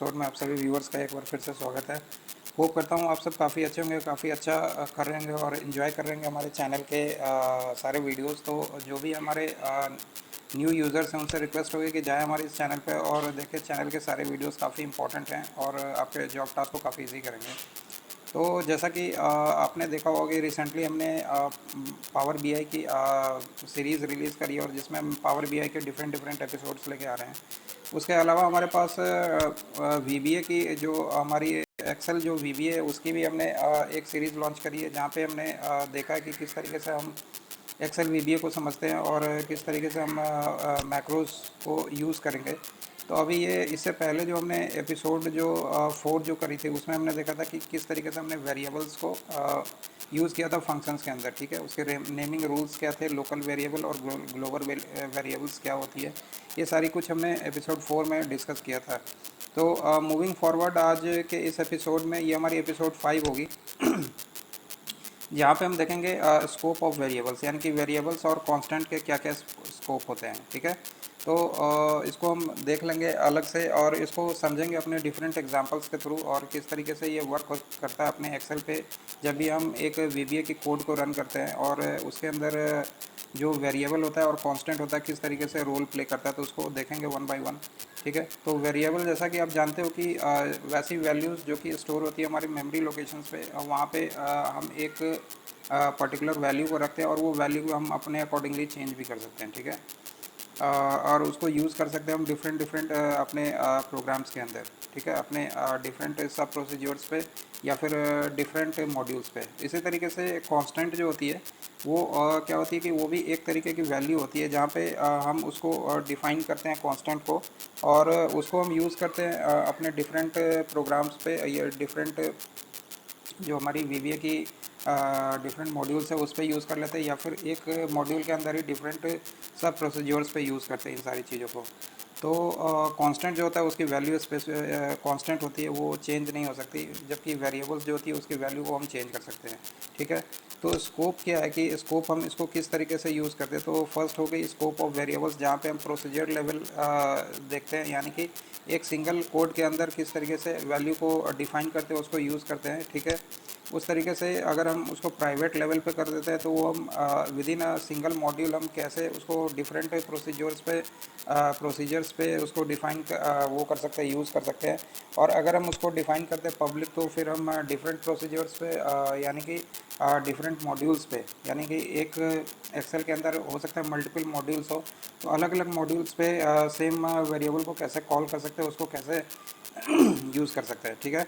Episode में आप सभी व्यूअर्स का एक बार फिर से स्वागत है। होप करता हूँ आप सब काफ़ी अच्छे होंगे, काफ़ी अच्छा कर रहे होंगे और इन्जॉय कर रहे होंगे हमारे चैनल के सारे वीडियोस। तो जो भी हमारे न्यू यूज़र्स हैं उनसे रिक्वेस्ट होगी कि जाए हमारे इस चैनल पे और देखें। चैनल के सारे वीडियोस काफ़ी इंपॉर्टेंट हैं और आपके जॉब टास्क को काफ़ी ईजी करेंगे। तो जैसा कि आपने देखा होगा कि रिसेंटली हमने पावर बीआई की सीरीज़ रिलीज़ करी है और जिसमें हम पावर बीआई के डिफरेंट डिफरेंट एपिसोड्स लेके आ रहे हैं। उसके अलावा हमारे पास वीबीए की जो हमारी एक्सेल जो वीबीए है उसकी भी हमने एक सीरीज़ लॉन्च करी है, जहाँ पे हमने देखा है कि किस तरीके से हम एक्सेल वीबीए को समझते हैं और किस तरीके से हम मैक्रोस को यूज़ करेंगे। तो अभी ये इससे पहले जो हमने एपिसोड जो 4 जो करी थी उसमें हमने देखा था कि किस तरीके से हमने वेरिएबल्स को यूज़ किया था फंक्शंस के अंदर। ठीक है, उसके नेमिंग रूल्स क्या थे, लोकल वेरिएबल और ग्लोबल वेरिएबल्स क्या होती है, ये सारी कुछ हमने एपिसोड 4 में डिस्कस किया था। तो मूविंग फॉरवर्ड आज के इस एपिसोड में, ये हमारी एपिसोड 5 होगी जहाँ पे हम देखेंगे स्कोप ऑफ वेरिएबल्स, यानी कि वेरिएबल्स और कांस्टेंट के क्या क्या स्कोप होते हैं। ठीक है, तो इसको हम देख लेंगे अलग से और इसको समझेंगे अपने डिफरेंट एग्जांपल्स के थ्रू और किस तरीके से ये वर्क करता है अपने एक्सेल पे जब भी हम एक वीबीए की कोड को रन करते हैं और उसके अंदर जो वेरिएबल होता है और कांस्टेंट होता है किस तरीके से रोल प्ले करता है, तो उसको देखेंगे वन बाय वन। ठीक है, तो वेरिएबल जैसा कि आप जानते हो कि वैसी वैल्यूज़ जो कि स्टोर होती है हमारी मेमोरी लोकेशंस पे, वहाँ पे हम एक पर्टिकुलर वैल्यू को रखते हैं और वो वैल्यू को हम अपने अकॉर्डिंगली चेंज भी कर सकते हैं। ठीक है, और उसको यूज़ कर सकते हैं हम डिफरेंट डिफरेंट अपने प्रोग्राम्स के अंदर। ठीक है, अपने डिफरेंट सब प्रोसीजर्स पे या फिर डिफरेंट मॉड्यूल्स पे। इसी तरीके से कांस्टेंट जो होती है वो क्या होती है कि वो भी एक तरीके की वैल्यू होती है जहाँ पे हम उसको डिफ़ाइन करते हैं कांस्टेंट को और उसको हम यूज़ करते हैं अपने डिफरेंट प्रोग्राम्स पे या डिफरेंट जो हमारी वीबीए की डिफरेंट मॉड्यूल्स है उस पर यूज़ कर लेते हैं या फिर एक मॉड्यूल के अंदर ही डिफरेंट सब प्रोसीजर्स पे यूज़ करते हैं इन सारी चीज़ों को। तो कांस्टेंट जो होता है उसकी वैल्यू कांस्टेंट होती है, वो चेंज नहीं हो सकती, जबकि वेरिएबल्स जो होती है उसकी वैल्यू को हम चेंज कर सकते हैं। ठीक है, तो स्कोप क्या है कि स्कोप हम इसको किस तरीके से यूज़ करते हैं। तो फर्स्ट हो गई स्कोप ऑफ वेरिएबल्स, जहाँ पे हम प्रोसीजर लेवल देखते हैं, यानी कि एक सिंगल कोड के अंदर किस तरीके से वैल्यू को डिफाइन करते हैं, उसको यूज़ करते हैं। ठीक है, उस तरीके से अगर हम उसको प्राइवेट लेवल पे कर देते हैं तो वो हम with in a single module हम कैसे उसको डिफरेंट प्रोसीजर्स पे उसको डिफ़ाइन वो कर सकते हैं, यूज़ कर सकते हैं। और अगर हम उसको डिफ़ाइन करते हैं पब्लिक तो फिर हम डिफरेंट प्रोसीजर्स पे यानी कि डिफरेंट मॉड्यूल्स पे, यानी कि एक एक्सेल के अंदर हो सकता है मल्टीपल मॉड्यूल्स हो, तो अलग अलग मॉड्यूल्स पे सेम वेरिएबल को कैसे कॉल कर सकते हैं, उसको कैसे यूज़ कर सकते हैं। ठीक है,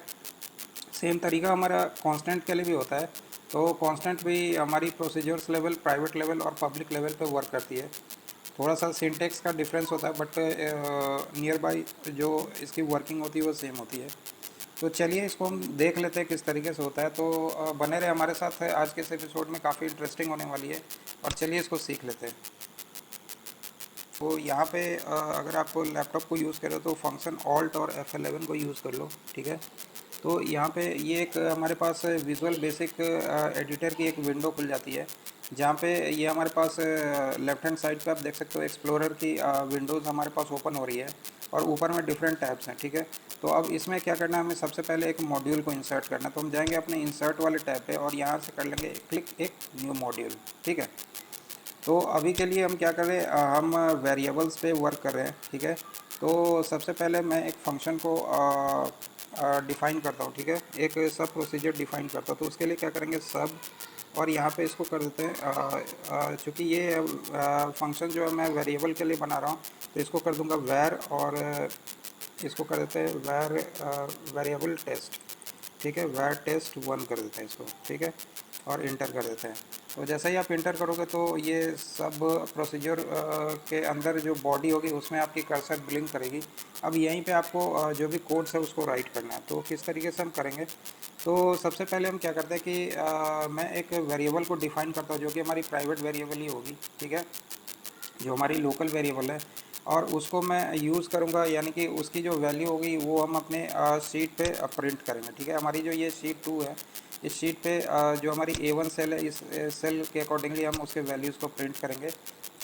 सेम तरीका हमारा कांस्टेंट के लिए भी होता है। तो कांस्टेंट भी हमारी प्रोसीजर्स लेवल, प्राइवेट लेवल और पब्लिक लेवल पे वर्क करती है। थोड़ा सा सिंटेक्स का डिफरेंस होता है बट नियर बाई जो इसकी वर्किंग होती है वो सेम होती है। तो चलिए इसको हम देख लेते हैं किस तरीके से होता है। तो बने रहे हमारे साथ, आज के इस एपिसोड में काफ़ी इंटरेस्टिंग होने वाली है और चलिए इसको सीख लेते हैं। तो यहाँ पे अगर आप लैपटॉप को यूज़ करो तो फंक्शन ऑल्ट और F11 को यूज़ कर लो। ठीक है, तो यहाँ पे ये एक हमारे पास विजुअल बेसिक एडिटर की एक विंडो खुल जाती है, जहाँ पे ये हमारे पास लेफ्ट हैंड साइड पे आप देख सकते हो एक्सप्लोरर की विंडोज़ हमारे पास ओपन हो रही है और ऊपर में डिफरेंट टैब्स हैं। ठीक है, तो अब इसमें क्या करना है, हमें सबसे पहले एक मॉड्यूल को इंसर्ट करना है। तो हम जाएंगे अपने इंसर्ट वाले टैब पे और यहाँ से कर लेंगे क्लिक एक न्यू मॉड्यूल। ठीक है, तो अभी के लिए हम क्या कर रहे हैं, हम वेरिएबल्स पे वर्क कर रहे हैं। ठीक है, तो सबसे पहले मैं एक फंक्शन को डिफ़ाइन करता हूँ। ठीक है, एक सब प्रोसीजर डिफ़ाइन करता हूँ। तो उसके लिए क्या करेंगे, सब, और यहाँ पे इसको कर देते हैं चूँकि ये फंक्शन जो है मैं वेरिएबल के लिए बना रहा हूँ तो इसको कर दूँगा वैर, और इसको कर देते हैं वैर वेरिएबल टेस्ट। ठीक है, वैर टेस्ट 1 कर देते हैं इसको। ठीक है, और इंटर कर देते हैं। तो जैसा ही आप इंटर करोगे तो ये सब प्रोसीजर के अंदर जो बॉडी होगी उसमें आपकी कर्सर ब्लिंक करेगी। अब यहीं पे आपको जो भी कोड्स है उसको राइट करना है। तो किस तरीके से हम करेंगे, तो सबसे पहले हम क्या करते हैं कि मैं एक वेरिएबल को डिफ़ाइन करता हूँ जो कि हमारी प्राइवेट वेरिएबल ही होगी। ठीक है, जो हमारी लोकल वेरिएबल है, और उसको मैं यूज़ करूँगा, यानी कि उसकी जो वैल्यू होगी वो हम अपने शीट पे प्रिंट करेंगे। ठीक है, हमारी जो ये शीट 2 है, इस शीट पे जो हमारी A1 सेल है, इस सेल के अकॉर्डिंगली हम उसके वैल्यूज़ को प्रिंट करेंगे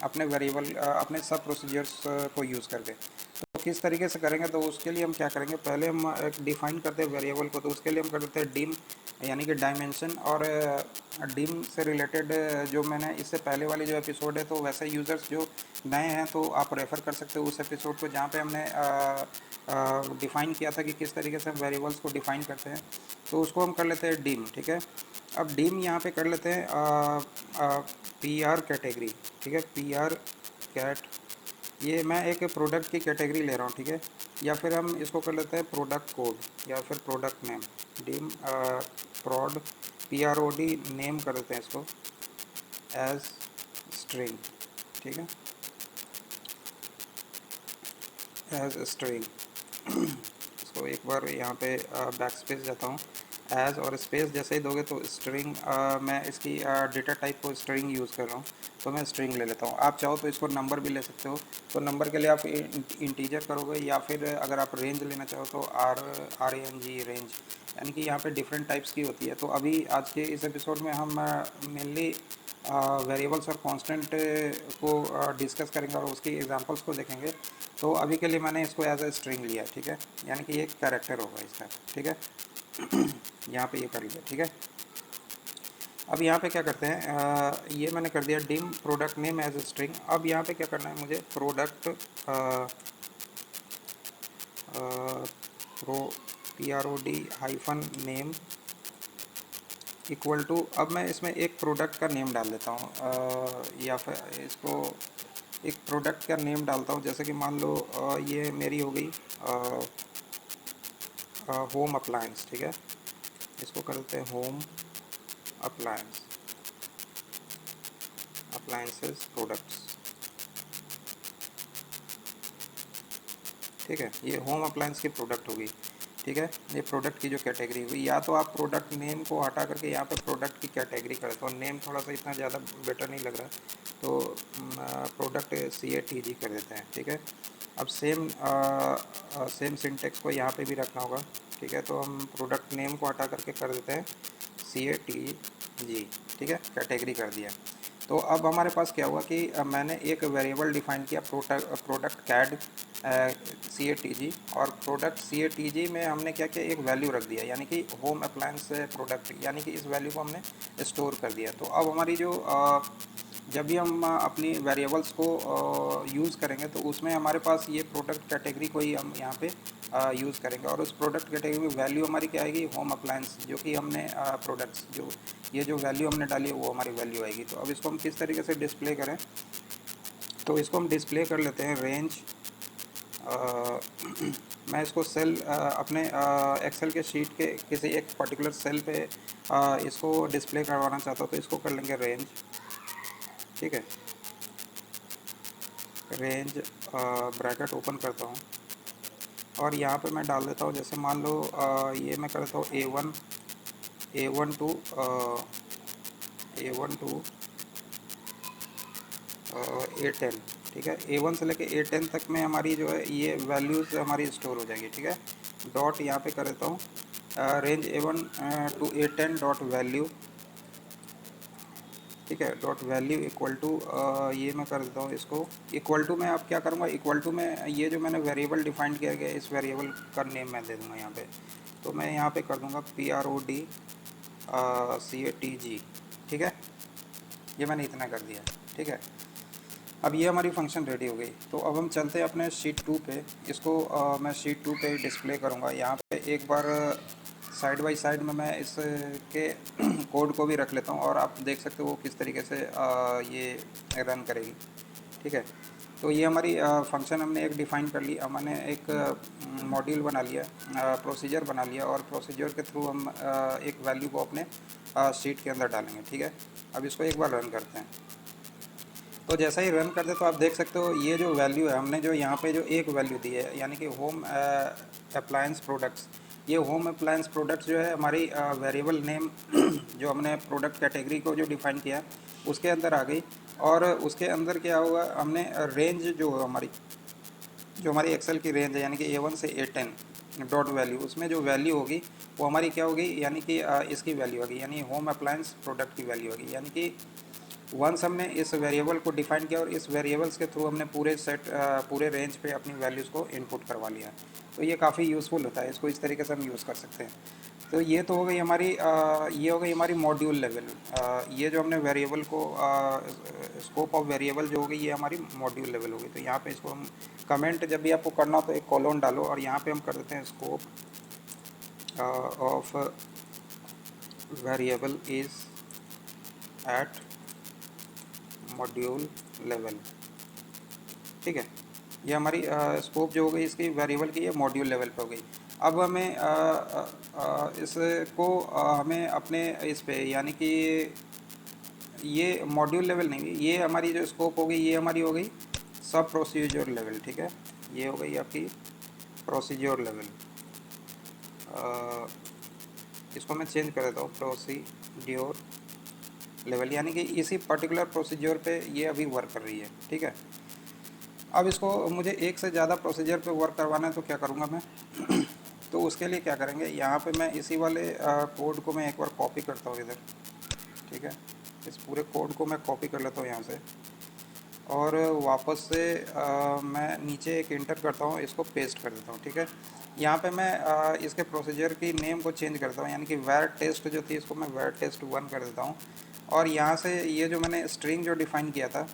अपने वेरिएबल अपने सब प्रोसीजर्स को यूज़ करके। किस तरीके से करेंगे, तो उसके लिए हम क्या करेंगे, पहले हम एक डिफाइन करते हैं वेरिएबल को, तो उसके लिए हम कर देते हैं डिम यानी कि डायमेंशन। और डिम से रिलेटेड जो मैंने इससे पहले वाली जो एपिसोड है, तो वैसे यूज़र्स जो नए हैं तो आप रेफ़र कर सकते हो उस एपिसोड को, जहाँ पे हमने डिफ़ाइन किया था कि किस तरीके से हम वेरिएबल्स को डिफ़ाइन करते हैं। तो उसको हम कर लेते हैं डिम, ठीक है। अब डिम यहाँ पे कर लेते हैं पी आर कैटेगरी, ठीक है, पी आर कैट, ये मैं एक प्रोडक्ट की कैटेगरी ले रहा हूँ, ठीक है। या फिर हम इसको कर लेते हैं प्रोडक्ट कोड या फिर product name, dim prod P R O D name कर देते हैं इसको एज स्ट्रिंग, ठीक है, एज स्ट्रिंग। इसको एक बार यहाँ पे बैक स्पेस देता हूँ, एज और स्पेस जैसे ही दोगे तो स्ट्रिंग, मैं इसकी डेटा टाइप को स्ट्रिंग यूज़ कर रहा हूँ, तो मैं स्ट्रिंग ले लेता हूँ। आप चाहो तो इसको नंबर भी ले सकते हो, तो नंबर के लिए आप इंटीजर करोगे, या फिर अगर आप रेंज लेना चाहो तो R A N G range, यानी कि यहाँ पे डिफरेंट टाइप्स की होती है। तो अभी आज के इस एपिसोड में हम मेनली वेरिएबल्स और कांस्टेंट को डिस्कस करेंगे और उसकी एग्जांपल्स को देखेंगे। तो अभी के लिए मैंने इसको एज ए स्ट्रिंग लिया, ठीक है, यानी कि एक कैरेक्टर होगा इसका, ठीक है। यहाँ पे ये कर लिया, ठीक है। अब यहाँ पे क्या करते हैं, ये मैंने कर दिया dim product name as a string. अब यहाँ पे क्या करना है मुझे, product pro P R O D hyphen name equal to, अब मैं इसमें एक प्रोडक्ट का नेम डाल देता हूँ, या फिर इसको एक प्रोडक्ट का नेम डालता हूँ, जैसे कि मान लो ये मेरी हो गई होम अप्लायंस, ठीक है। इसको कर देते हैं होम अप्लायंस, अप्लायंसेस प्रोडक्ट्स, ठीक है। ये होम अप्लायंस की प्रोडक्ट होगी, ठीक है। ये प्रोडक्ट की जो कैटेगरी हुई, या तो आप प्रोडक्ट नेम को हटा करके यहाँ पे प्रोडक्ट की कैटेगरी कर दो, नेम थोड़ा सा इतना ज़्यादा बेटर नहीं लग रहा, तो प्रोडक्ट CATG कर देते हैं, ठीक है। अब सेम सिंटेक्स को यहाँ पे भी रखना होगा, ठीक है। तो हम प्रोडक्ट नेम को हटा करके कर देते हैं CATG, ठीक है, कैटेगरी कर दिया। तो अब हमारे पास क्या हुआ कि मैंने एक वेरिएबल डिफाइन किया प्रोडक्ट कैड CATG, और प्रोडक्ट CATG में हमने क्या किया, एक वैल्यू रख दिया, यानी कि होम अप्लायंस प्रोडक्ट, यानी कि इस वैल्यू को हमने स्टोर कर दिया। तो अब हमारी जो जब भी हम अपनी वेरिएबल्स को यूज़ करेंगे, तो उसमें हमारे पास ये प्रोडक्ट कैटेगरी को ही हम यहाँ पे यूज़ करेंगे, और उस प्रोडक्ट कैटेगरी में वैल्यू हमारी क्या आएगी, होम अप्लायंस, जो कि हमने प्रोडक्ट्स जो ये जो वैल्यू हमने डाली है वो हमारी वैल्यू आएगी। तो अब इसको हम किस तरीके से डिस्प्ले करें, तो इसको हम डिस्प्ले कर लेते हैं रेंज, मैं इसको सेल अपने एक्सेल के शीट के किसी एक पर्टिकुलर सेल पे इसको डिस्प्ले करवाना चाहता हूँ, तो इसको कर लेंगे रेंज, ठीक है। रेंज ब्रैकेट ओपन करता हूँ, और यहाँ पे मैं डाल देता हूँ, जैसे मान लो ये मैं कर देता हूँ A1 टू A10, ठीक है। A1 से लेके A10 तक में हमारी जो है ये वैल्यूज़ हमारी स्टोर हो जाएगी, ठीक है। डॉट यहाँ पे कर देता हूँ range A1 to A10 dot value, ठीक है, डॉट वैल्यू इक्वल टू, ये मैं कर देता हूँ इसको इक्वल टू में। अब क्या करूँगा, इक्वल टू में ये जो मैंने वेरिएबल डिफाइन किया गया, इस वेरिएबल का नेम मैं दे दूँगा यहाँ पे, तो मैं यहाँ पे कर दूँगा PROD CATG, ठीक है। ये मैंने इतना कर दिया, ठीक है। अब ये हमारी फंक्शन रेडी हो गई। तो अब हम चलते हैं अपने शीट 2 पे, इसको मैं शीट 2 पे डिस्प्ले करूँगा। यहाँ पे एक बार साइड बाय साइड में मैं इसके कोड को भी रख लेता हूँ, और आप देख सकते हो वो किस तरीके से ये रन करेगी, ठीक है। तो ये हमारी फंक्शन हमने एक डिफ़ाइन कर ली, हमने एक मॉड्यूल बना लिया, प्रोसीजर बना लिया, और प्रोसीजर के थ्रू हम एक वैल्यू को अपने शीट के अंदर डालेंगे, ठीक है। अब इसको एक बार रन करते हैं। तो जैसा ही रन करते तो आप देख सकते हो ये जो वैल्यू है, हमने जो यहाँ पे जो एक वैल्यू दी है, यानी कि होम अप्लायंस प्रोडक्ट्स, ये होम अप्लायंस प्रोडक्ट्स जो है हमारी वेरिएबल नेम जो हमने प्रोडक्ट कैटेगरी को जो डिफ़ाइन किया उसके अंदर आ गई। और उसके अंदर क्या होगा, हमने रेंज जो हमारी एक्सेल की रेंज है, यानी कि A1 से A10 डॉट वैल्यू, उसमें जो वैल्यू होगी वो हमारी क्या होगी, यानी कि इसकी वैल्यू होगी, यानी होम अप्लायंस प्रोडक्ट की वैल्यू होगी, यानी कि वंस हमने इस वेरिएबल को डिफाइन किया और इस वेरिएबल्स के थ्रू हमने पूरे रेंज पे अपनी वैल्यूज़ को इनपुट करवा लिया। तो ये काफ़ी यूज़फुल होता है, इसको इस तरीके से हम यूज़ कर सकते हैं। तो ये तो हो गई हमारी ये हो गई हमारी मॉड्यूल लेवल। ये जो हमने वेरिएबल को स्कोप ऑफ वेरिएबल जो हो गई ये हमारी मॉड्यूल लेवल हो गई। तो यहाँ पे इसको हम कमेंट जब भी आपको करना हो तो एक कॉलन डालो और यहाँ पे हम कर देते हैं scope of variable is at module level. ठीक है, ये हमारी स्कोप जो हो गई इसकी वेरिएबल की, ये मॉड्यूल लेवल पे हो गई। अब हमें इसको हमें अपने इस पे यानी कि ये मॉड्यूल लेवल नहीं, ये हमारी जो स्कोप हो गई ये हमारी हो गई सब प्रोसीजर लेवल। ठीक है, ये हो गई आपकी प्रोसीजर लेवल। इसको मैं चेंज कर देता हूँ प्रोसीड्योर लेवल, यानी कि इसी पर्टिकुलर प्रोसीजर पे ये अभी वर्क कर रही है। ठीक है, अब इसको मुझे एक से ज़्यादा प्रोसीजर पे वर्क करवाना है तो क्या करूँगा मैं तो उसके लिए क्या करेंगे, यहाँ पे मैं इसी वाले कोड को मैं एक बार कॉपी करता हूँ इधर। ठीक है, इस पूरे कोड को मैं कॉपी कर लेता हूँ यहाँ से और वापस से मैं नीचे एक इंटर करता हूँ, इसको पेस्ट कर देता हूँ। ठीक है, यहाँ पे मैं इसके प्रोसीजर की नेम को चेंज करता हूँ, यानी कि वैर टेस्ट जो थी इसको मैं वैर टेस्ट 1 कर देता हूँ। और यहाँ से ये जो मैंने स्ट्रिंग जो डिफ़ाइन किया था,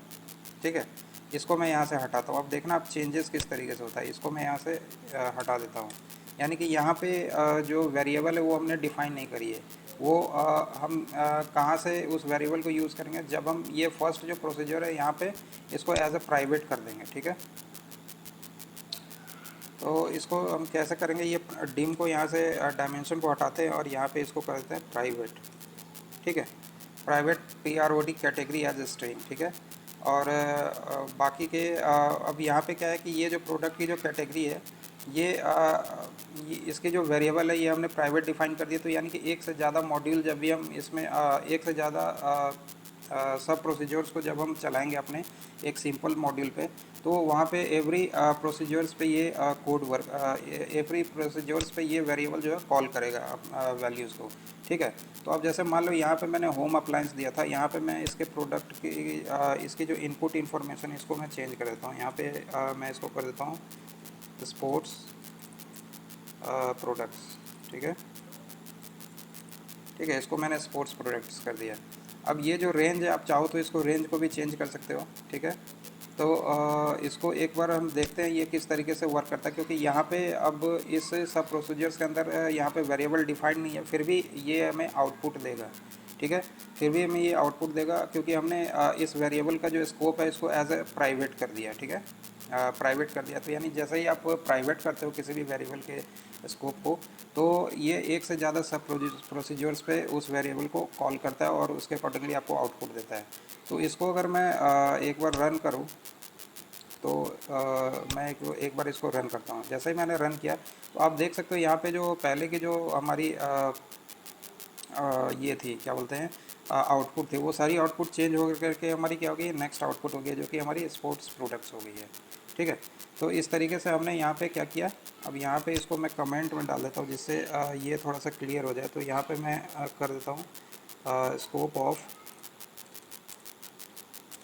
ठीक है, इसको मैं यहाँ से हटाता हूँ। अब देखना आप चेंजेस किस तरीके से होता है। इसको मैं यहाँ से हटा देता हूँ, यानी कि यहाँ पे जो वेरिएबल है वो हमने डिफ़ाइन नहीं करी है। वो हम कहाँ से उस वेरिएबल को यूज़ करेंगे, जब हम ये फर्स्ट जो प्रोसीजर है यहाँ पे इसको एज अ प्राइवेट कर देंगे। ठीक है, तो इसको हम कैसे करेंगे, ये डिम को यहाँ से डायमेंशन को हटाते हैं और यहाँ पे इसको कर देते हैं प्राइवेट। ठीक है, private PROD category as a string. ठीक है, और बाकी के अब यहाँ पे क्या है कि ये जो प्रोडक्ट की जो कैटेगरी है ये इसके जो वेरिएबल है ये हमने प्राइवेट डिफाइन कर दिया। तो यानी कि एक से ज़्यादा मॉड्यूल जब भी हम इसमें एक से ज़्यादा सब प्रोसीजर्स को जब हम चलाएंगे अपने एक सिंपल मॉड्यूल पे, तो वहाँ पे एवरी प्रोसीजर्स पे ये कोड वर्क एवरी प्रोसीजर्स पे ये वेरिएबल जो है कॉल करेगा वैल्यूज़ को। ठीक है, तो अब जैसे मान लो यहाँ पे मैंने होम अप्लायंस दिया था, यहाँ पे मैं इसके प्रोडक्ट की इसकी जो इनपुट इन्फॉर्मेशन इसको मैं चेंज कर देता हूँ। यहाँ पे मैं इसको कर देता हूँ स्पोर्ट्स प्रोडक्ट्स। ठीक है, ठीक है, इसको मैंने स्पोर्ट्स प्रोडक्ट्स कर दिया। अब ये जो रेंज है आप चाहो तो इसको रेंज को भी चेंज कर सकते हो। ठीक है, तो इसको एक बार हम देखते हैं ये किस तरीके से वर्क करता है, क्योंकि यहाँ पे अब इस सब प्रोसीजर्स के अंदर यहाँ पे वेरिएबल डिफाइंड नहीं है, फिर भी ये हमें आउटपुट देगा। ठीक है, फिर भी हमें ये आउटपुट देगा क्योंकि हमने इस वेरिएबल का जो स्कोप है इसको एज ए प्राइवेट कर दिया। ठीक है, प्राइवेट कर दिया, तो यानी जैसे ही आप प्राइवेट करते हो किसी भी वेरिएबल के स्कोप को, तो ये एक से ज़्यादा सब प्रोसीजर्स पे उस वेरिएबल को कॉल करता है और उसके अकॉर्डिंगली आपको आउटपुट देता है। तो इसको अगर मैं एक बार रन करूँ तो मैं एक बार इसको रन करता हूँ। जैसे ही मैंने रन किया तो आप देख सकते हो यहाँ पे जो पहले की जो हमारी ये थी क्या बोलते हैं आउटपुट थी, वो सारी आउटपुट चेंज हो करके हमारी क्या हो गई, नेक्स्ट आउटपुट हो गई जो कि हमारी स्पोर्ट्स प्रोडक्ट्स हो गई है। ठीक है, तो इस तरीके से हमने यहाँ पे क्या किया। अब यहाँ पे इसको मैं कमेंट में डाल देता हूँ जिससे ये थोड़ा सा क्लियर हो जाए। तो यहाँ पे मैं कर देता हूँ स्कोप ऑफ,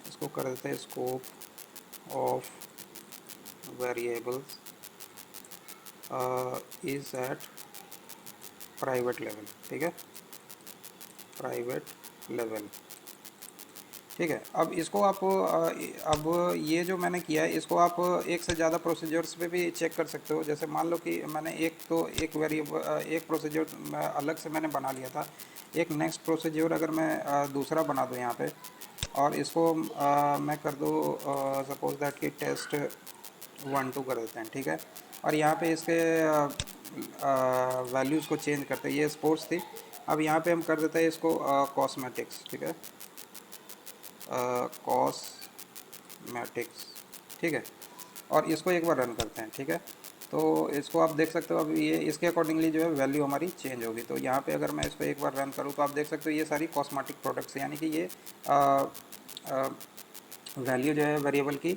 इसको कर देते हैं scope of variables is at private level. ठीक है, प्राइवेट लेवल। ठीक है, अब इसको आप अब ये जो मैंने किया है इसको आप एक से ज़्यादा प्रोसीजर्स पे भी चेक कर सकते हो। जैसे मान लो कि मैंने एक वेरिएबल एक प्रोसीजर अलग से मैंने बना लिया था, एक नेक्स्ट प्रोसीजर अगर मैं दूसरा बना दूँ यहाँ पे और इसको मैं कर दूँ सपोज दैट कि टेस्ट 1 2 कर देते हैं। ठीक है, और यहाँ पे इसके वैल्यूज़ को चेंज करते हैं। ये स्पोर्ट्स थी, अब यहाँ पे हम कर देते हैं इसको कॉस्मेटिक्स। ठीक है, कॉस्मेटिक्स। ठीक है, और इसको एक बार रन करते हैं। ठीक है, तो इसको आप देख सकते हो अब ये इसके अकॉर्डिंगली जो है वैल्यू हमारी चेंज होगी। तो यहाँ पे अगर मैं इसको एक बार रन करूँ तो आप देख सकते हो ये सारी कॉस्मेटिक प्रोडक्ट्स, यानी कि ये वैल्यू जो है वेरिएबल की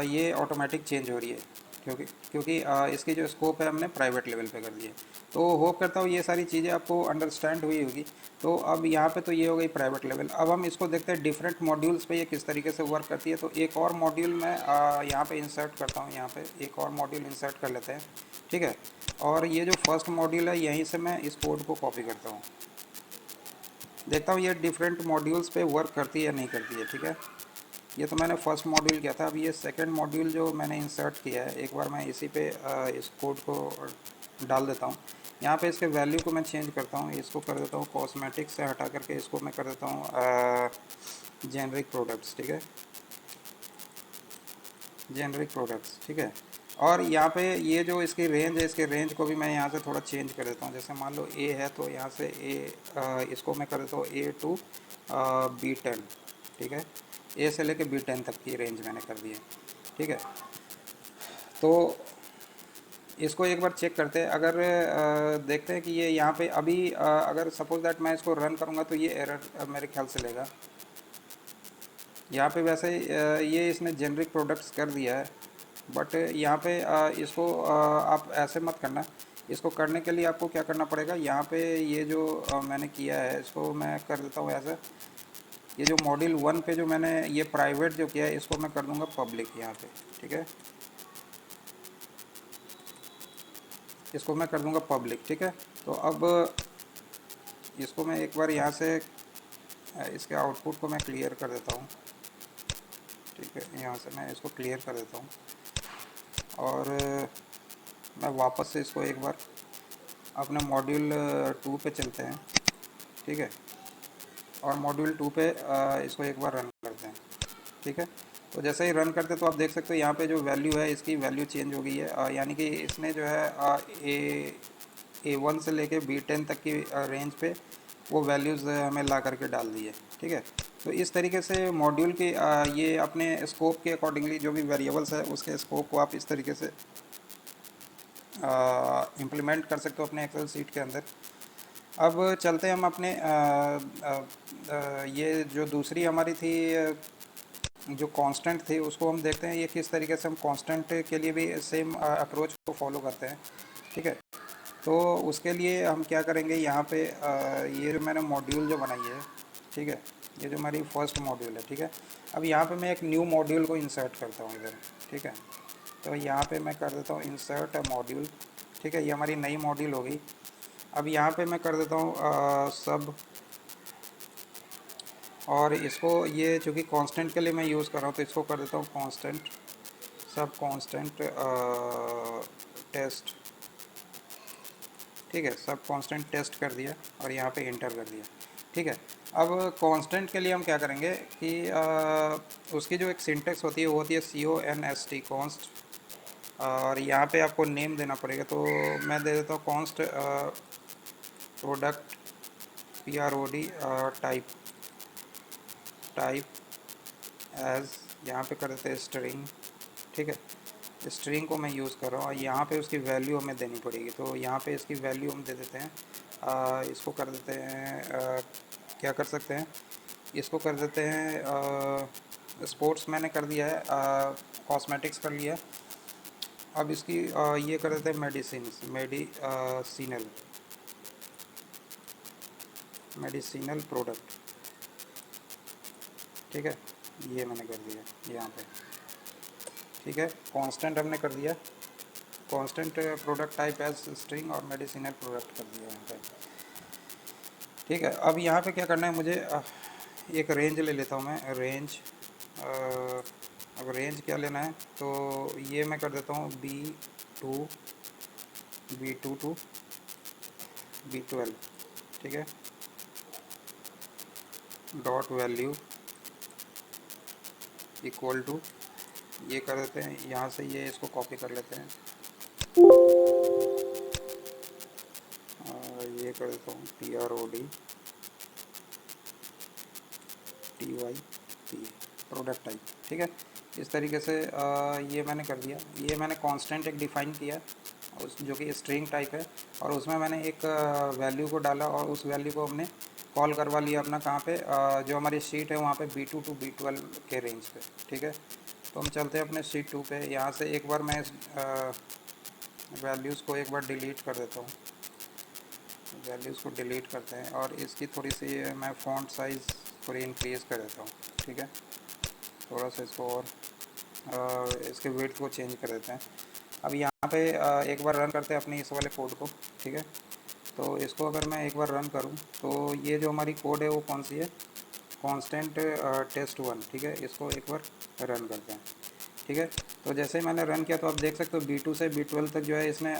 ये ऑटोमेटिक चेंज हो रही है, क्योंकि क्योंकि इसकी जो स्कोप है हमने प्राइवेट लेवल पे कर दी है। तो होप करता हूँ ये सारी चीज़ें आपको अंडरस्टैंड हुई होगी। तो अब यहाँ पे तो ये हो गई प्राइवेट लेवल। अब हम इसको देखते हैं डिफरेंट मॉड्यूल्स पे ये किस तरीके से वर्क करती है। तो एक और मॉड्यूल मैं यहाँ पे इंसर्ट करता हूँ, यहाँ पे एक और मॉड्यूल इंसर्ट कर लेते हैं, ठीक है। और ये जो फर्स्ट मॉड्यूल है यहीं से मैं इस कोड को कॉपी करता हूँ, देखता हूँ ये डिफरेंट मॉड्यूल्स पे वर्क करती है या नहीं करती है, ठीक है। ये तो मैंने फर्स्ट मॉड्यूल किया था। अब ये सेकंड मॉड्यूल जो मैंने इंसर्ट किया है, एक बार मैं इसी पे इस कोड को डाल देता हूँ। यहाँ पे इसके वैल्यू को मैं चेंज करता हूँ, इसको कर देता हूँ कॉस्मेटिक्स से हटा करके इसको मैं कर देता हूँ जेनरिक प्रोडक्ट्स, ठीक है, जेनरिक प्रोडक्ट्स, ठीक है। और यहाँ पे ये जो इसकी रेंज है, इसके रेंज को भी मैं यहाँ से थोड़ा चेंज कर देता हूँ। जैसे मान लो ए है तो यहाँ से इसको मैं कर देता हूँ A to B10, ठीक है। ए से लेके B10 तक की रेंज मैंने कर दी है, ठीक है। तो इसको एक बार चेक करते हैं। अगर देखते हैं कि ये यहाँ पे अभी अगर सपोज दैट मैं इसको रन करूँगा तो ये एरर मेरे ख्याल से लेगा। यहाँ पे वैसे ये इसने जेनरिक प्रोडक्ट्स कर दिया है, बट यहाँ पे इसको आप ऐसे मत करना। इसको करने के लिए आपको क्या करना पड़ेगा, यहाँ पे ये जो मैंने किया है इसको मैं कर देता हूँ ऐसे। ये जो मॉड्यूल 1 पे जो मैंने ये प्राइवेट जो किया है इसको मैं कर दूँगा पब्लिक यहाँ पे, ठीक है। इसको मैं कर दूँगा पब्लिक, ठीक है। तो अब इसको मैं एक बार यहाँ से इसके आउटपुट को मैं क्लियर कर देता हूँ, ठीक है। यहाँ से मैं इसको क्लियर कर देता हूँ और मैं वापस से इसको एक बार अपने मॉड्यूल 2 पे चलते हैं, ठीक है। और मॉड्यूल 2 पे इसको एक बार रन करते हैं, ठीक है। तो जैसे ही रन करते तो आप देख सकते हो यहाँ पे जो वैल्यू है इसकी वैल्यू चेंज हो गई है। यानी कि इसने जो है A1 से लेके B10 तक की रेंज पे वो वैल्यूज़ हमें ला करके डाल दी है, ठीक है। तो इस तरीके से मॉड्यूल के ये अपने स्कोप के अकॉर्डिंगली जो भी वेरिएबल्स है उसके स्कोप को आप इस तरीके से इम्प्लीमेंट कर सकते हो अपने एक्सेल सीट के अंदर। अब चलते हैं हम अपने ये जो दूसरी हमारी थी जो कांस्टेंट थी उसको हम देखते हैं ये किस तरीके से हम कांस्टेंट के लिए भी सेम अप्रोच को फॉलो करते हैं, ठीक है। तो उसके लिए हम क्या करेंगे, यहाँ पे ये जो मैंने मॉड्यूल जो बनाई है, ठीक है, ये जो हमारी फर्स्ट मॉड्यूल है, ठीक है। अब यहाँ पे मैं एक न्यू मॉड्यूल को इंसर्ट करता हूँ इधर, ठीक है। तो यहाँ पे मैं कर देता हूँ इंसर्ट अ मॉड्यूल, ठीक है। ये हमारी नई मॉड्यूल हो गई। अब यहाँ पे मैं कर देता हूँ सब, और इसको ये चूँकि कांस्टेंट के लिए मैं यूज़ कर रहा हूँ तो इसको कर देता हूँ कांस्टेंट, सब कांस्टेंट टेस्ट, ठीक है। सब कांस्टेंट टेस्ट कर दिया और यहाँ पे इंटर कर दिया, ठीक है। अब कांस्टेंट के लिए हम क्या करेंगे कि उसकी जो एक सिंटेक्स होती है वो होती है CONST कॉन्स्ट, और यहाँ पे आपको नेम देना पड़ेगा। तो मैं दे देता हूँ const product PROD type as, यहाँ पे कर देते हैं स्ट्रिंग, ठीक है। स्ट्रिंग को मैं यूज़ कर रहा हूँ और यहाँ पे उसकी वैल्यू हमें देनी पड़ेगी। तो यहाँ पे इसकी वैल्यू हम दे देते हैं, इसको कर देते हैं क्या कर सकते हैं, इसको कर देते हैं स्पोर्ट्स मैंने कर दिया है, कॉस्मेटिक्स कर लिया। अब इसकी ये कर देते हैं मेडिसिनल प्रोडक्ट, ठीक है। ये मैंने कर दिया यहाँ पे, ठीक है। कांस्टेंट हमने कर दिया, constant product type as string और मेडिसिनल प्रोडक्ट कर दिया यहाँ पे, ठीक है। अब यहाँ पे क्या करना है मुझे, एक रेंज ले लेता हूँ मैं, रेंज। अब रेंज क्या लेना है, तो ये मैं कर देता हूँ B2 to B12, ठीक है। डॉट वैल्यू इक्वल टू, ये कर देते हैं यहाँ से, ये इसको कॉपी कर लेते हैं और ये कर देता हूँ PROD TYP प्रोडक्ट टाइप, ठीक है। इस तरीके से ये मैंने कर दिया। ये मैंने कांस्टेंट एक डिफ़ाइन किया उस जो कि स्ट्रिंग टाइप है, और उसमें मैंने एक वैल्यू को डाला और उस वैल्यू को हमने कॉल करवा लिया अपना कहाँ पे, जो हमारी शीट है वहाँ पे B2 to B12 के रेंज पे, ठीक है। तो हम चलते हैं अपने शीट 2 पे। यहाँ से एक बार मैं वैल्यूज़ को एक बार डिलीट कर देता हूँ, वैल्यूज़ को डिलीट करते हैं और इसकी थोड़ी सी मैं फ़ॉन्ट साइज़ थोड़ी इंक्रीज़ कर देता हूँ। ठीक है, थोड़ा सा इसको और इसके विड्थ को चेंज कर देते हैं। अब यहाँ पे एक बार रन करते हैं अपने इस वाले कोड को। ठीक है, तो इसको अगर मैं एक बार रन करूँ तो ये जो हमारी कोड है वो कौन सी है, कांस्टेंट टेस्ट 1। ठीक है, इसको एक बार रन करते हैं। ठीक है, तो जैसे ही मैंने रन किया तो आप देख सकते हो B2 से B12 तक जो है इसने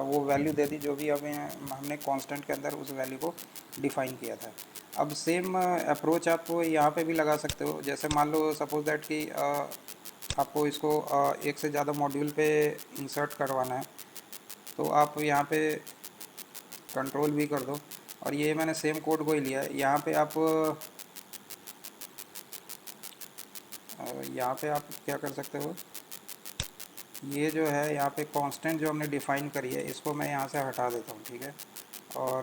वो वैल्यू दे दी जो भी हमें हमने कांस्टेंट के अंदर उस वैल्यू को डिफ़ाइन किया था। अब सेम अप्रोच आप यहाँ पे भी लगा सकते हो। जैसे मान लो सपोज दैट कि आपको इसको एक से ज़्यादा मॉड्यूल पे इंसर्ट करवाना है, तो आप यहाँ पे कंट्रोल भी कर दो और ये मैंने सेम कोड को ही लिया है। यहाँ पे आप क्या कर सकते हो, ये जो है यहाँ पे कांस्टेंट जो हमने डिफ़ाइन करी है इसको मैं यहाँ से हटा देता हूँ। ठीक है, और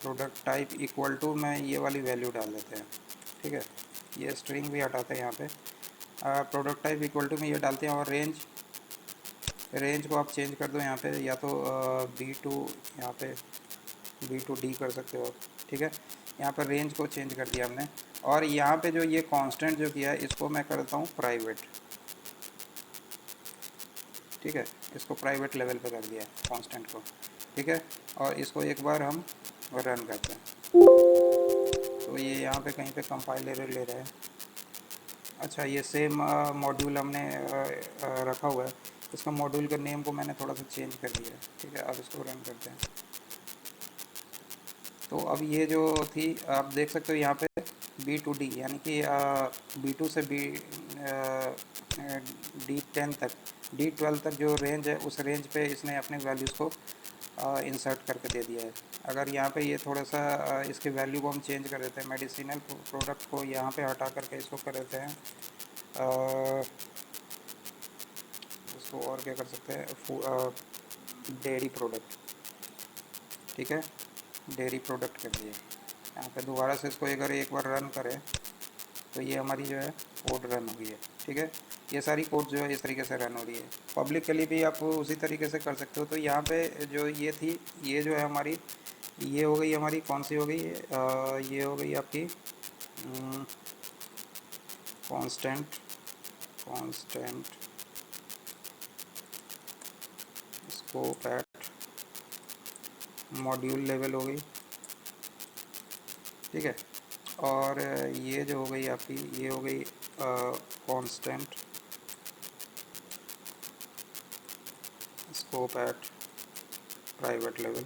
प्रोडक्ट टाइप इक्वल टू मैं ये वाली वैल्यू डाल देते हैं। ठीक है, ये स्ट्रिंग भी हटाते हैं यहाँ पे, प्रोडक्ट टाइप इक्वल टू में ये डालते हैं और रेंज को आप चेंज कर दो यहाँ पे, या तो B2 यहाँ पे B2D कर सकते हो आप। ठीक है, यहाँ पर रेंज को चेंज कर दिया हमने और यहाँ पे जो ये कांस्टेंट जो किया है इसको मैं करता हूँ प्राइवेट। ठीक है, इसको प्राइवेट लेवल पे कर दिया है कांस्टेंट को। ठीक है, और इसको एक बार हम रन करते हैं तो ये यहाँ पे कहीं पे कंपाइलर ले रहा है। अच्छा, ये सेम मॉड्यूल हमने रखा हुआ है, इसका मॉड्यूल का नेम को मैंने थोड़ा सा चेंज कर दिया है। ठीक है, अब इसको रन करते हैं तो अब ये जो थी आप देख सकते हो यहाँ पे B2D यानी कि B2 से D10 तक D12 तक जो रेंज है उस रेंज पे इसने अपने वैल्यूज़ को इंसर्ट करके दे दिया है। अगर यहाँ पे ये थोड़ा सा इसके वैल्यू को हम चेंज कर देते हैं, मेडिसिनल प्रोडक्ट को यहाँ पे हटा करके इसको कर देते हैं इसको और क्या कर सकते हैं, डेयरी प्रोडक्ट। ठीक है, डेयरी प्रोडक्ट कर दिए। यहाँ पे दोबारा से इसको अगर एक बार रन करें तो ये हमारी जो है कोड रन हुई है। ठीक है, ये सारी कोड जो है इस तरीके से रन हो रही है। पब्लिक के लिए भी आप उसी तरीके से कर सकते हो। तो यहाँ पे जो ये थी, ये जो है हमारी, ये हो गई हमारी कौन सी हो गई, ये हो गई आपकी constant scope at module level हो गई। ठीक है, और ये जो हो गई आपकी, ये हो गई constant scope at private level.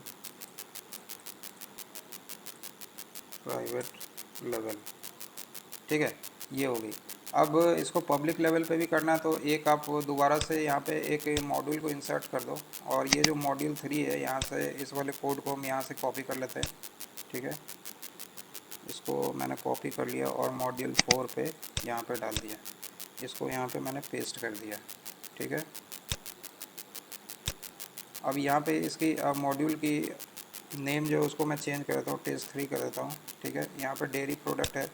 ठीक है, ये हो गई। अब इसको पब्लिक लेवल पे भी करना है तो एक आप दोबारा से यहाँ पे एक मॉड्यूल को इंसर्ट कर दो और ये जो मॉड्यूल 3 है यहाँ से इस वाले कोड को हम यहाँ से कॉपी कर लेते हैं। ठीक है, इसको मैंने कॉपी कर लिया और मॉड्यूल 4 पे यहाँ पे डाल दिया, इसको यहाँ पे मैंने पेस्ट कर दिया। ठीक है, अब यहाँ पे इसकी मॉड्यूल की नेम जो है उसको मैं चेंज कर देता हूँ, टेस्ट 3 कर देता हूँ। ठीक है, यहाँ पे डेयरी प्रोडक्ट है,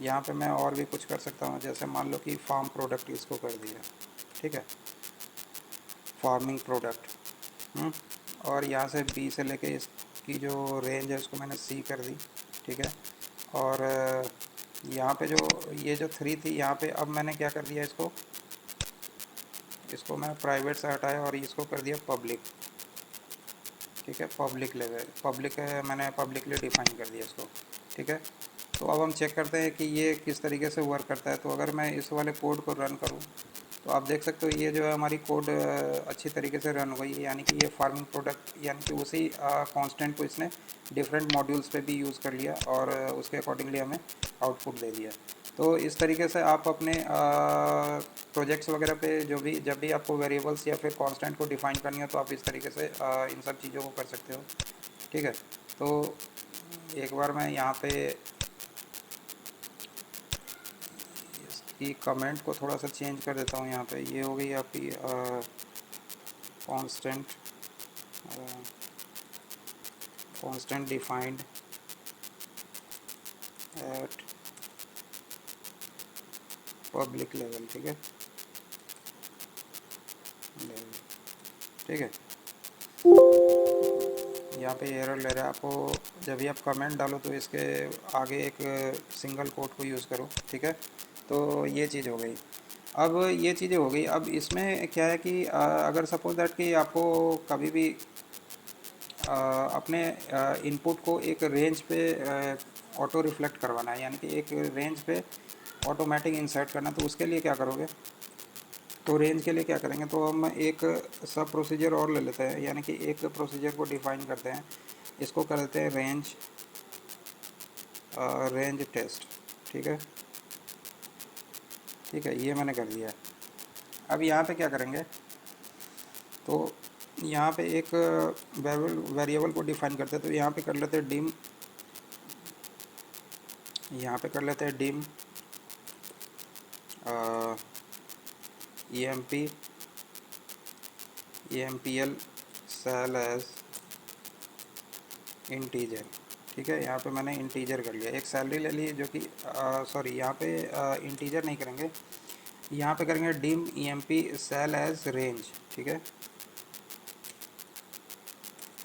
यहाँ पे मैं और भी कुछ कर सकता हूँ, जैसे मान लो कि फार्म प्रोडक्ट इसको कर दिया। ठीक है, फार्मिंग प्रोडक्ट। और यहाँ से B से लेके इसकी जो रेंज है उसको मैंने C कर दी। ठीक है, और यहाँ पे जो ये जो 3 थी यहाँ पे अब मैंने क्या कर दिया, इसको मैं प्राइवेट से हटाया और इसको कर दिया पब्लिक। ठीक है, पब्लिक लेवल, पब्लिक है, मैंने पब्लिकली डिफाइन कर दिया इसको। ठीक है, तो अब हम चेक करते हैं कि ये किस तरीके से वर्क करता है। तो अगर मैं इस वाले कोड को रन करूँ तो आप देख सकते हो ये जो है हमारी कोड अच्छी तरीके से रन हो गई है, यानी कि ये फार्मिंग प्रोडक्ट यानी कि उसी कांस्टेंट को इसने डिफरेंट मॉड्यूल्स पे भी यूज़ कर लिया और उसके अकॉर्डिंगली हमें आउटपुट दे दिया। तो इस तरीके से आप अपने प्रोजेक्ट्स वगैरह पे जब भी आपको वेरिएबल्स या फिर कांस्टेंट को डिफाइन करनी हो तो आप इस तरीके से इन सब चीज़ों को कर सकते हो। ठीक है, तो एक बार मैं यहाँ पे इसकी कमेंट को थोड़ा सा चेंज कर देता हूँ। यहाँ पे ये हो गई आपकी constant defined at public level. ठीक है, लेवल। ठीक है, यहाँ पे एरर ले रहा है आपको। जब भी आप कमेंट डालो तो इसके आगे एक सिंगल कोट को यूज़ करो, ठीक है। तो ये चीज़ हो गई। अब ये चीज़ें हो गई। अब इसमें क्या है कि अगर सपोज दैट कि आपको कभी भी अपने इनपुट को एक रेंज पे ऑटो रिफ्लेक्ट करवाना है, यानी कि एक रेंज पे ऑटोमेटिक इंसर्ट करना, तो उसके लिए क्या करोगे? तो रेंज के लिए क्या करेंगे, तो हम एक सब प्रोसीजर और ले लेते हैं, यानी कि एक प्रोसीजर को डिफाइन करते हैं। इसको कर देते हैं रेंज टेस्ट, ठीक है। ठीक है, ये मैंने कर दिया। अब यहाँ पे क्या करेंगे, तो यहाँ पे एक वेरिएबल को डिफाइन करते हैं। तो यहाँ पे कर लेते हैं डिम, यहाँ पे कर लेते हैं dim EMPL cell as integer, ठीक है। यहाँ पे मैंने इंटीजर कर लिया, एक सैलरी ले ली जो कि सॉरी, यहाँ पे इंटीजर नहीं करेंगे, यहाँ पे करेंगे dim EMP cell as range, ठीक है।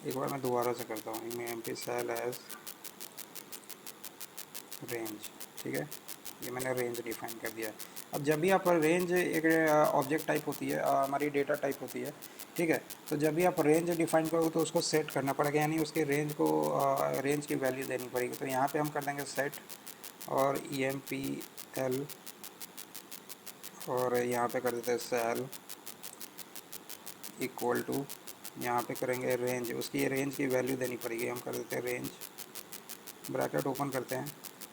एक बार मैं दोबारा से करता हूँ, EMP सेल एज रेंज, ठीक है। ये मैंने रेंज डिफाइन कर दिया। अब जब भी आप रेंज एक ऑब्जेक्ट टाइप होती है, हमारी डेटा टाइप होती है, ठीक है। तो जब भी आप रेंज डिफाइन करोगे तो उसको सेट करना पड़ेगा, यानी उसके रेंज को रेंज की वैल्यू देनी पड़ेगी। तो यहाँ पे हम कर देंगे सेट और EMPL, और यहाँ पे कर देते हैं सेल इक्वल टू, यहाँ पे करेंगे रेंज, उसकी रेंज की वैल्यू देनी पड़ेगी। हम कर देते हैं रेंज, ब्रैकेट ओपन करते हैं,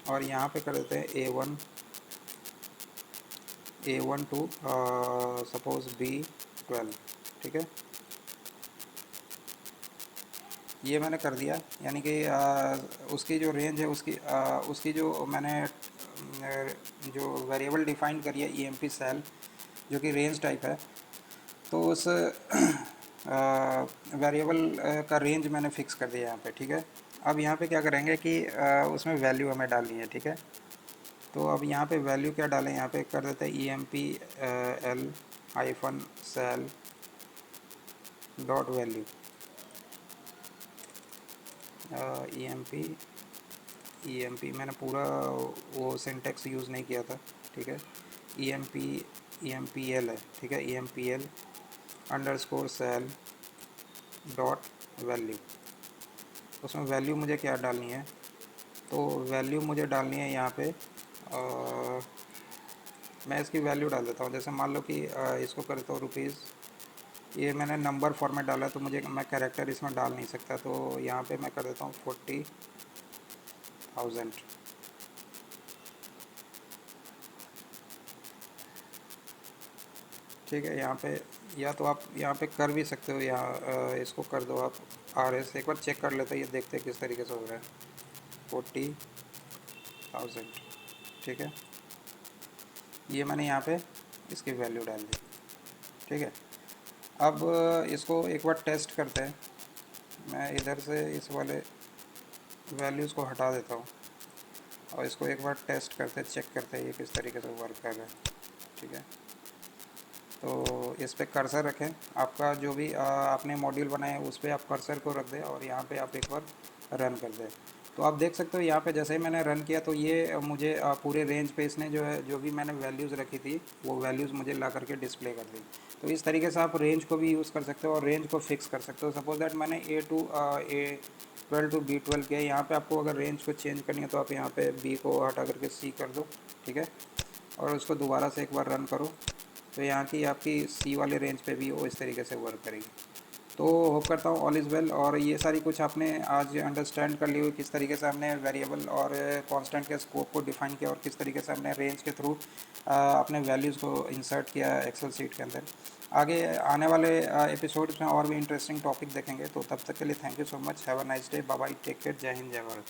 और यहाँ पे कर देते हैं A1 टू सपोज B12, ठीक है। ये मैंने कर दिया, यानी कि उसकी जो रेंज है, उसकी जो मैंने जो वेरिएबल डिफाइन करी है EMP सेल, जो कि रेंज टाइप है, तो उस वेरिएबल का रेंज मैंने फिक्स कर दिया यहाँ पे, ठीक है। अब यहाँ पे क्या करेंगे कि उसमें वैल्यू हमें डालनी है, ठीक है। तो अब यहाँ पे वैल्यू क्या डालें, यहाँ पे कर देते हैं EMPL hyphen cell dot value, EMP मैंने पूरा वो सिंटेक्स यूज़ नहीं किया था, ठीक है। EMPL है, ठीक है। EMPL underscore cell dot value, उसमें वैल्यू मुझे क्या डालनी है, तो वैल्यू मुझे डालनी है यहाँ पे मैं इसकी वैल्यू डाल देता हूँ। जैसे मान लो कि इसको करता हूँ रुपीज़, ये मैंने नंबर फॉर्मेट डाला, तो मैं कैरेक्टर इसमें डाल नहीं सकता, तो यहाँ पे मैं कर देता हूँ 40,000, ठीक है। यहाँ पे या तो आप यहाँ पे कर भी सकते हो, यहाँ इसको कर दो आप RS, एक बार चेक कर लेते हैं, ये देखते हैं किस तरीके से हो रहा है। 40,000, ठीक है। ये मैंने यहाँ पे इसकी वैल्यू डाल दी, ठीक है। अब इसको एक बार टेस्ट करते हैं। मैं इधर से इस वाले वैल्यूज़ को हटा देता हूँ, और इसको एक बार टेस्ट करते हैं, चेक करते हैं ये किस तरीके से वर्क कर रहा है, ठीक है। तो इस पर कर्सर रखें, आपका जो भी आपने मॉड्यूल बनाया है उस पर आप कर्सर को रख दें, और यहाँ पे आप एक बार रन कर दें। तो आप देख सकते हो यहाँ पे जैसे ही मैंने रन किया, तो ये मुझे पूरे रेंज पे इसने जो भी मैंने वैल्यूज़ रखी थी वो वैल्यूज़ मुझे ला करके डिस्प्ले कर दी। तो इस तरीके से आप रेंज को भी यूज़ कर सकते हो और रेंज को फिक्स कर सकते हो। सपोज दैट मैंने A12 टू B12 किया, यहाँ पे आपको अगर रेंज को चेंज करनी है तो आप यहाँ पे B को हटा करके C कर दो, ठीक है। और उसको दोबारा से एक बार रन करो, तो यहाँ की आपकी C वाले रेंज पे भी वो इस तरीके से वर्क करेगी। तो होप करता हूँ ऑल इज़ वेल, और ये सारी कुछ आपने आज अंडरस्टैंड कर ली हुई, किस तरीके से हमने वेरिएबल और कांस्टेंट के स्कोप को डिफाइन किया, और किस तरीके से हमने रेंज के थ्रू अपने वैल्यूज़ को इंसर्ट किया एक्सेल शीट के अंदर। आगे आने वाले एपिसोड्स में और भी इंटरेस्टिंग टॉपिक देखेंगे। तो तब तक के लिए thank you so much, have a nice day, bye bye, take care, Jai Hind, जय भारत।